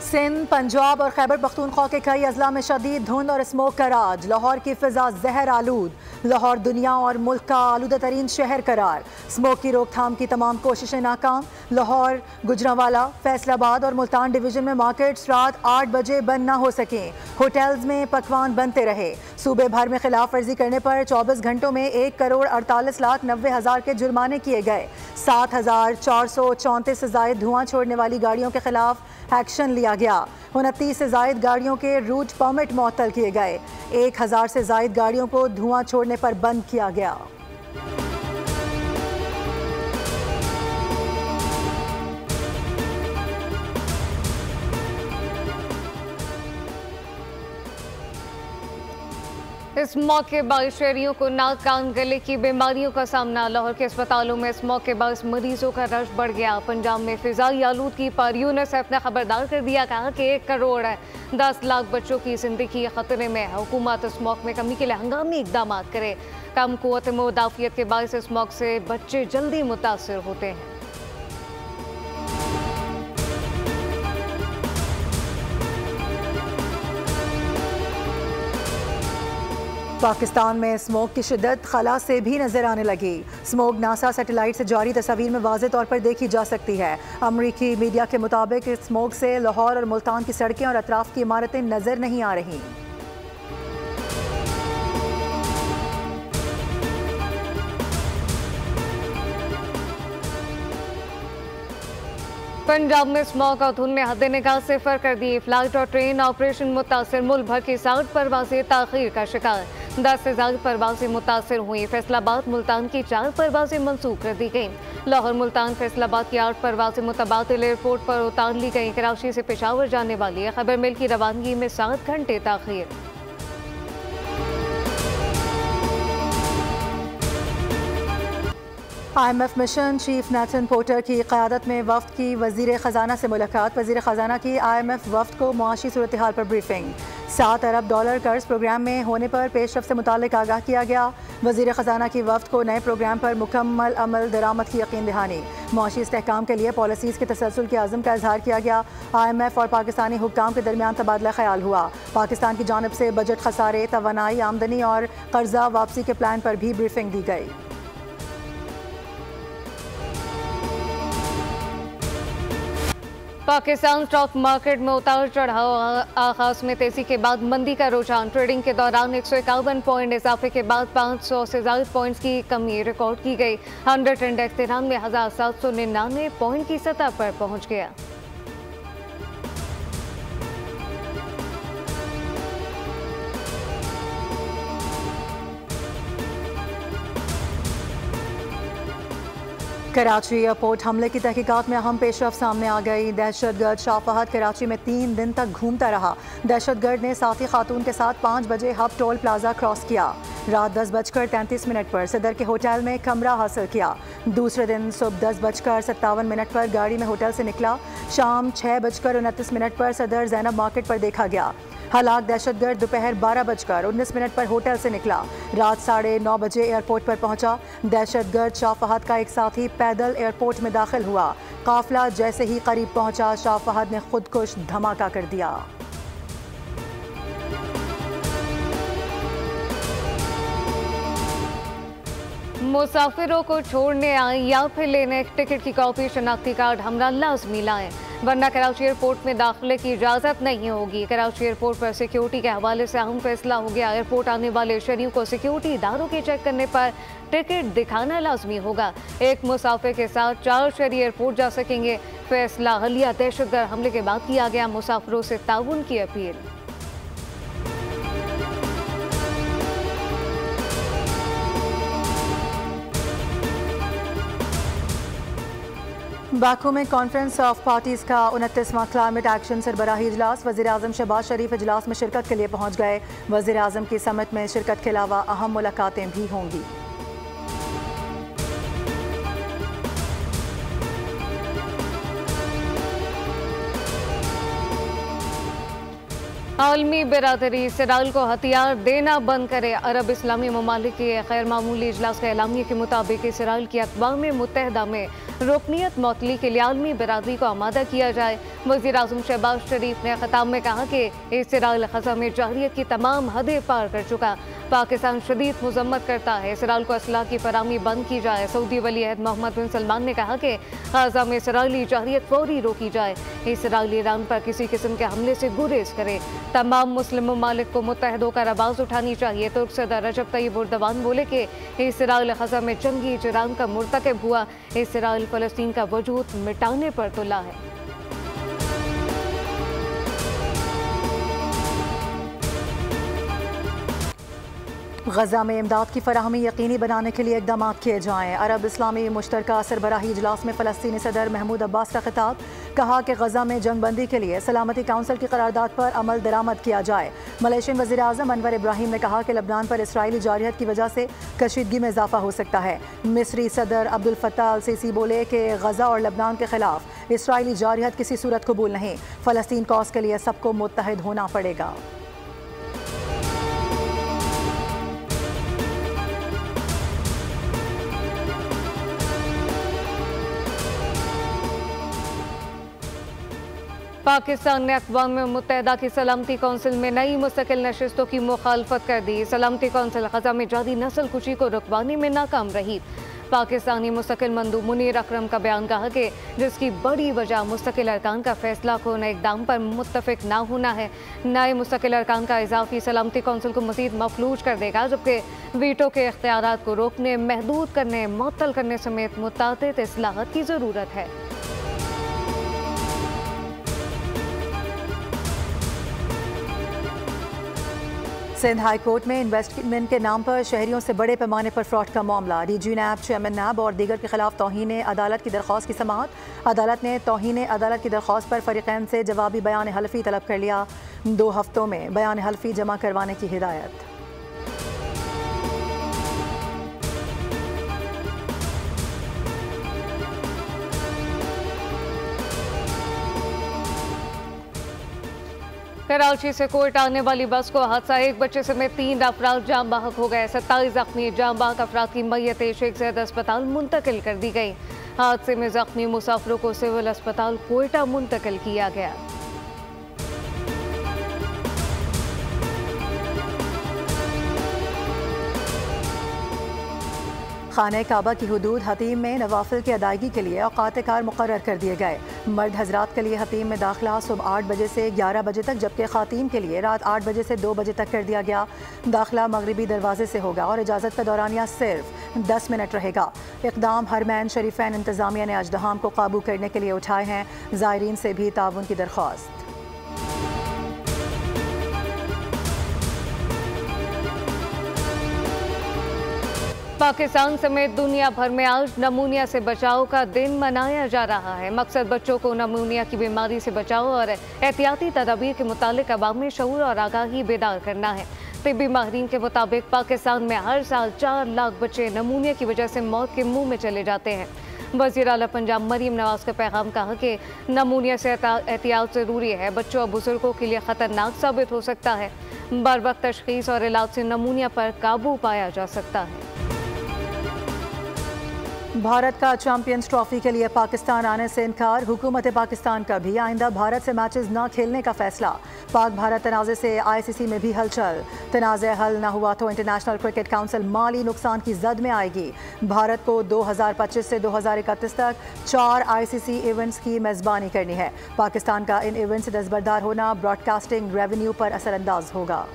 सिंध, पंजाब और खैबर पख्तूनख्वा के कई अजला में शदीद धुंध और स्मोक का राज। लाहौर की फिजा जहर आलूद। लाहौर दुनिया और मुल्क का आलूदा तरीन शहर करार। स्मोक की रोकथाम की तमाम कोशिशें नाकाम। लाहौर, गुजरांवाला, फैसलाबाद और मुल्तान डिवीजन में मार्केट्स रात 8 बजे बंद ना हो सकें। होटल्स में पकवान बनते रहे। सूबे भर में खिलाफ वर्जी करने पर 24 घंटों में 1,48,90,000 के जुर्माने किए गए। 7,434 से जायद धुआं छोड़ने वाली गाड़ियों के खिलाफ एक्शन लिया गया। 29 से जायद गाड़ियों के रूट परमिट मुअत्तल किए गए। 1,000 से जायद गाड़ियों को धुआं छोड़ने पर बंद किया गया। इस मौके बाईस शहरियों को नाक कान गले की बीमारियों का सामना। लाहौर के अस्पतालों में इस मौके बाईस मरीजों का रश बढ़ गया। पंजाब में फिजाई आलूदगी पर यूनिसेफ ने खबरदार कर दिया, कहा कि 1,10 लाख बच्चों की जिंदगी खतरे में है। हुकूमत स्मोक में कमी के लिए हंगामी इकदाम करे। कम कुव्वत मुदाफियत के बायस स्मोक से बच्चे जल्दी मुतासर होते हैं। पाकिस्तान में स्मोक की शिद्दत खला से भी नजर आने लगी। स्मोक नासा सैटेलाइट से जारी तस्वीर में वाज़ेह तौर पर देखी जा सकती है। अमरीकी मीडिया के मुताबिक स्मोक से लाहौर और मुल्तान की सड़कें और अतराफ की इमारतें नजर नहीं आ रही। पंजाब में स्मोक और धुंध ने हद निगाह सिफर कर दी। फ्लाइट और ट्रेन ऑपरेशन मुतासर। मुल्क भर की 60 परवाजें ताखीर का शिकार। 10 से ज्यादा परवाजें मुतासर हुई। फैसलाबाद मुल्तान की 4 परवाजें मंसूख कर दी गईं। लाहौर मुल्तान फैसलाबाद की 8 परवाजें मुतबादिल एयरपोर्ट पर उतार ली गईं। कराची से पेशावर जाने वाली खबर मिल की रवानगी में 7 घंटे ताखीर। IMF mission chief Nathan porter की क़यादत में वफ्द की वज़ीर ख़जाना से मुलाकात। वज़ीर ख़जाना की IMF वफ्द को मुआशी सूरत हाल पर ब्रीफिंग। $7 अरब कर्ज प्रोग्राम में होने पर पेशरफ से मुतालिक आगाह किया गया। वज़ीर ख़जाना की वफ्द को नए प्रोग्राम पर मुकम्मल अमल दरामद की यकीन दहानी। मुआशी इस्तेहकाम के लिए पॉलिसीज़ के तसलसल के आज़म का इजहार किया गया। IMF और पाकिस्तानी हुक्काम के दरमियान तबादला ख्याल हुआ। पाकिस्तान की जानिब से बजट खसारे, तवानाई, आमदनी और कर्जा वापसी के प्लान पर भी ब्रीफिंग दी गई। पाकिस्तान स्टॉक मार्केट में उतार चढ़ाव। आगाज में तेजी के बाद मंदी का रुझान। ट्रेडिंग के दौरान 151 पॉइंट इजाफे के बाद 500 से ज्यादा पॉइंट्स की कमी रिकॉर्ड की गई। 100 इंडेक्स 93,799 पॉइंट की सतह पर पहुंच गया। कराची एयरपोर्ट हमले की तहकीकात में अहम पेशरफ सामने आ गई। दहशतगर्द शाह फहद कराची में 3 दिन तक घूमता रहा। दहशतगर्द ने साथी खातून के साथ 5 बजे हब टोल प्लाजा क्रॉस किया। रात 10:33 पर सदर के होटल में कमरा हासिल किया। दूसरे दिन सुबह 10:57 पर गाड़ी में होटल से निकला। शाम 6:29 पर सदर जैनब मार्केट पर देखा गया। हलाक दहशतगर्द दोपहर 12:19 पर होटल से निकला। रात 9:30 बजे एयरपोर्ट पर पहुंचा। दहशतगर्द शाह फहद का एक साथी पैदल एयरपोर्ट में दाखिल हुआ। काफिला जैसे ही करीब पहुंचा, शाह फहद ने खुदकुश धमाका कर दिया। मुसाफिरों को छोड़ने आए या फिर लेने टिकट की कॉपी, शनाख्ती कार्ड हमरा लाजमी लाएं, वरना कराची एयरपोर्ट में दाखिले की इजाज़त नहीं होगी। कराची एयरपोर्ट पर सिक्योरिटी के हवाले से अहम फैसला हो गया। एयरपोर्ट आने वाले शहरियों को सिक्योरिटी इदारों के चेक करने पर टिकट दिखाना लाजमी होगा। एक मुसाफिर के साथ 4 शहरी एयरपोर्ट जा सकेंगे। फैसला हलिया दहशतगर्द हमले के बाद किया गया। मुसाफिरों से ताउन की अपील। बाकू में कॉन्फ्रेंस ऑफ पार्टीज का 29वां क्लाइमेट एक्शन सरबराही इजलास। वज़ीर आज़म शहबाज शरीफ इजलास में शिरकत के लिए पहुंच गए। वज़ीर आज़म की समिट में शिरकत के अलावा अहम मुलाकातें भी होंगी। आलमी बिरादरी इसराइल को हथियार देना बंद करे। अरब इस्लामी ममालिक के गैर मामूली इजलास के एलामिया के मुताबिक इसराइल की अक़वाम मुत्तहिदा में रुकनियत मौतली के लिए आलमी बिरादरी को आमादा किया जाए। वज़ीर आज़म शहबाज शरीफ ने खिताब में कहा कि इसराइल ग़ज़ा में जारहियत की तमाम हदें पार कर चुका। पाकिस्तान शदीद मज़म्मत करता है, इसराइल को असलाह की फराहमी बंद की जाए। सऊदी वली अहद मोहम्मद बिन सलमान ने कहा कि ग़ज़ा में इसराइली जारहियत फौरी रोकी जाए। इसराइल ईरान पर किसी किस्म के हमले से गुरेज करे। तमाम मुस्लिम ममालिक को मुत्तहद होकर आवाज़ उठानी चाहिए। तुर्क सदर रजब तय्यब एर्दोगान बोले कि इसराइल ग़ज़ा में जंगी इजराम का मुर्तकब हुआ। इसराइल फ़लस्तीन का वजूद मिटाने पर तुला है। ग़ज़ा में इमदाद की फराहमी यकीनी बनाने के लिए इक़दाम किए जाएँ। अरब इस्लामी मुश्तरका सरबराही इजलास में फ़लस्तीनी सदर महमूद अब्बास का खिताब। कहा कि ग़ज़ा में जंग बंदी के लिए सलामती काउंसिल की करारदाद पर अमल दरामद किया जाए। मलेशियन वज़ीर आज़म अनवर इब्राहिम ने कहा कि लबनान पर इसराइली जारहियत की वजह से कशीदगी में इजाफा हो सकता है। मिस्री सदर अब्दुल फत्ताह अल सीसी बोले कि ग़ज़ा और लबनान के खिलाफ इसराइली जारहियत किसी सूरत कबूल नहीं। फ़लस्तीन कॉज के लिए सबको मुत्तहिद होना पड़ेगा। पाकिस्तान ने अक़वाम मुत्तहिदा की सलामती कौंसिल में नई मुस्तकिल नशिस्तों की मुखालफत कर दी। सलामती कौंसिल ग़ज़ा में जारी नस्ल कुशी को रुकवाने में नाकाम रही। पाकिस्तानी मुस्तकिल मंदूब मुनीर अकरम का बयान कहा कि जिसकी बड़ी वजह मुस्तकिल अरकान का फैसला कौन इक़दाम पर मुत्तफ़िक ना होना है। नए मुस्तकिल अरकान का इजाफ़ी सलामती कौंसिल को मज़ीद मफलूज कर देगा, जबकि वीटो के इख्तियारात को रोकने, महदूद करने, मुअत्तल करने समेत मुतअद्दिद इस्लाहात की ज़रूरत है। सिंध हाई कोर्ट में इन्वेस्टमेंट के नाम पर शहरियों से बड़े पैमाने पर फ्रॉड का मामला। डीजी नैब, चेयरमैन नैब और दीगर के खिलाफ तौहीन अदालत की दरख्वास्त की समाअत। अदालत ने तौहीन अदालत की दरख्वास्त पर फरीक़ैन से जवाबी बयान हल्फी तलब कर लिया। 2 हफ्तों में बयान हल्फी जमा करवाने की हिदायत। कराची से कोयटा आने वाली बस को हादसा, एक बच्चे समेत 3 अफराद जाम बहक हो गए। 27 जख्मी। जाम बहक अफराद की मैयतें शेख ज़ैद अस्पताल मुंतकिल कर दी गई। हादसे में जख्मी मुसाफिरों को सिविल अस्पताल कोयटा मुंतकिल किया गया। खाने काबा की हुदूद हतीम में नवाफिल की अदायगी के लिए औकात कार मुकर्रर कर दिए गए। मर्द हजरात के लिए हतीम में दाखिला सुबह 8 बजे से 11 बजे तक, जबकि ख़ातीन के लिए रात 8 बजे से 2 बजे तक कर दिया गया। दाखिला मगरिबी दरवाजे से होगा और इजाज़त का दौरानिया सिर्फ 10 मिनट रहेगा। इक़दाम हरमैन शरीफैन इंतज़ामिया ने अजदहाम को काबू करने के लिए उठाए हैं। ज़ायरीन से भी ताउन की दरख्वास्त। पाकिस्तान समेत दुनिया भर में आज नमूनिया से बचाव का दिन मनाया जा रहा है। मकसद बच्चों को नमूनिया की बीमारी से बचाव और एहतियाती तदाबीर के मुतालिक अवाम में शऊर और आगाही बेदार करना है। तिब्बी माहिरीन के मुताबिक पाकिस्तान में हर साल 4 लाख बच्चे नमूनिया की वजह से मौत के मुंह में चले जाते हैं। वज़ीर आला पंजाब मरीम नवाज का पैगाम कहा कि नमूनिया से एहतियात ज़रूरी है, बच्चों और बुजुर्गों के लिए ख़तरनाक साबित हो सकता है। बर वक्त तशख़ीस और इलाज से नमूनिया पर काबू पाया जा सकता है। भारत का चैंपियंस ट्रॉफी के लिए पाकिस्तान आने से इनकार। हुकूमत पाकिस्तान का भी आइंदा भारत से मैचेस न खेलने का फैसला। पाक भारत तनाज़े से ICC में भी हलचल। तनाज़े हल न हुआ तो इंटरनेशनल क्रिकेट काउंसिल माली नुकसान की जद में आएगी। भारत को 2025 से 2031 तक 4 ICC इवेंट्स की मेज़बानी करनी है। पाकिस्तान का इन इवेंट से दस्तबरदार होना ब्रॉडकास्टिंग रेवेन्यू पर असरअंदाज होगा।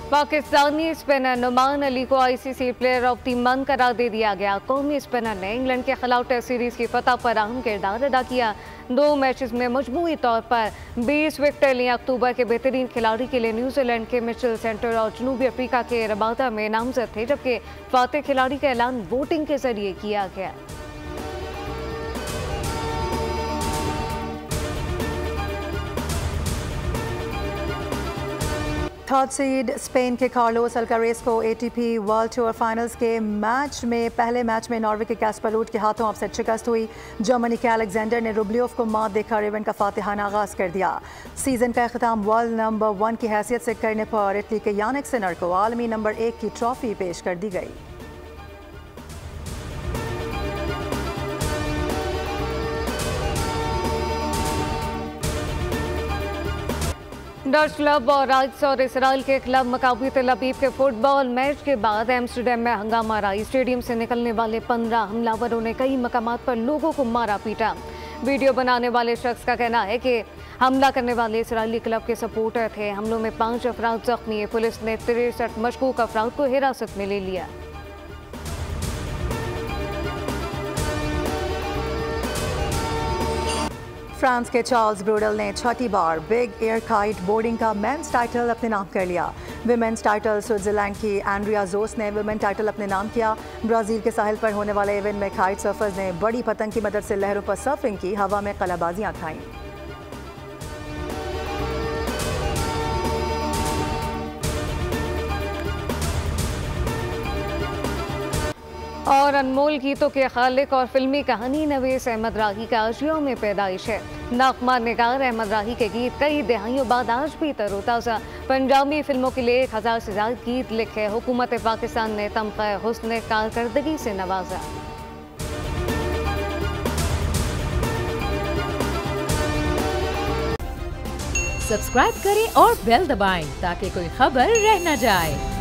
पाकिस्तानी स्पिनर नुमान अली को ICC player of the month करार दे दिया गया। कौमी स्पिनर ने इंग्लैंड के खिलाफ टेस्ट सीरीज की फतह पर अहम किरदार अदा किया। 2 मैचेस में मजमूई तौर पर 20 विकेटें ली। अक्टूबर के बेहतरीन खिलाड़ी के लिए न्यूजीलैंड के मिचेल सेंटर और जनूबी अफ्रीका के रबादा में नामजद थे, जबकि फातेह खिलाड़ी का ऐलान वोटिंग के जरिए किया गया। थर्ड सीड स्पेन के कार्लोस अल्कारेज को ATP वर्ल्ड टूर फाइनल्स के पहले मैच में नॉर्वे के कैस्पर रूड के हाथों अपसेट शिकस्त हुई। जर्मनी के अलेक्जेंडर ने रुब्लियोव को मात देकर इवेंट का फातिहाना आगाज कर दिया। सीजन का अख्ताम वर्ल्ड नंबर 1 की हैसियत से करने पर इटली के यानिक सिनर को आलमी नंबर 1 की ट्रॉफी पेश कर दी गई। डच क्लब और राइट्स और इसराइल के क्लब मकाबी तेल अवीव के फुटबॉल मैच के बाद एम्स्टर्डम में हंगामा रहा। स्टेडियम से निकलने वाले 15 हमलावरों ने कई मकामात पर लोगों को मारा पीटा। वीडियो बनाने वाले शख्स का कहना है कि हमला करने वाले इसराइली क्लब के सपोर्टर थे। हमलों में 5 अफराद जख्मी है। पुलिस ने 63 मशकूक अफराद को हिरासत में ले लिया। फ्रांस के चार्ल्स ब्रूडल ने छठी बार बिग एयर काइट बोर्डिंग का मेंस टाइटल अपने नाम कर लिया। विमेंस टाइटल स्विट्जरलैंड की एंड्रिया जोस ने विमेन टाइटल अपने नाम किया। ब्राजील के साहिल पर होने वाले इवेंट में काइट सर्फर्स ने बड़ी पतंग की मदद से लहरों पर सर्फिंग की, हवा में कलाबाजियां खाईं। और अनमोल गीतों के खालिक और फिल्मी कहानी नवीस अहमद राही का आशिया में पैदाइश है। नागमा निगार अहमद राही के गीत कई दहाइयों बाद आज भी तरोताज़ा। पंजाबी फिल्मों के लिए 1000 से ज्यादा गीत लिखे। हुकूमत पाकिस्तान ने तमग़ा हुस्न कारकर्दगी से नवाजा। सब्सक्राइब करें और बेल दबाएं ताकि कोई खबर रह न जाए।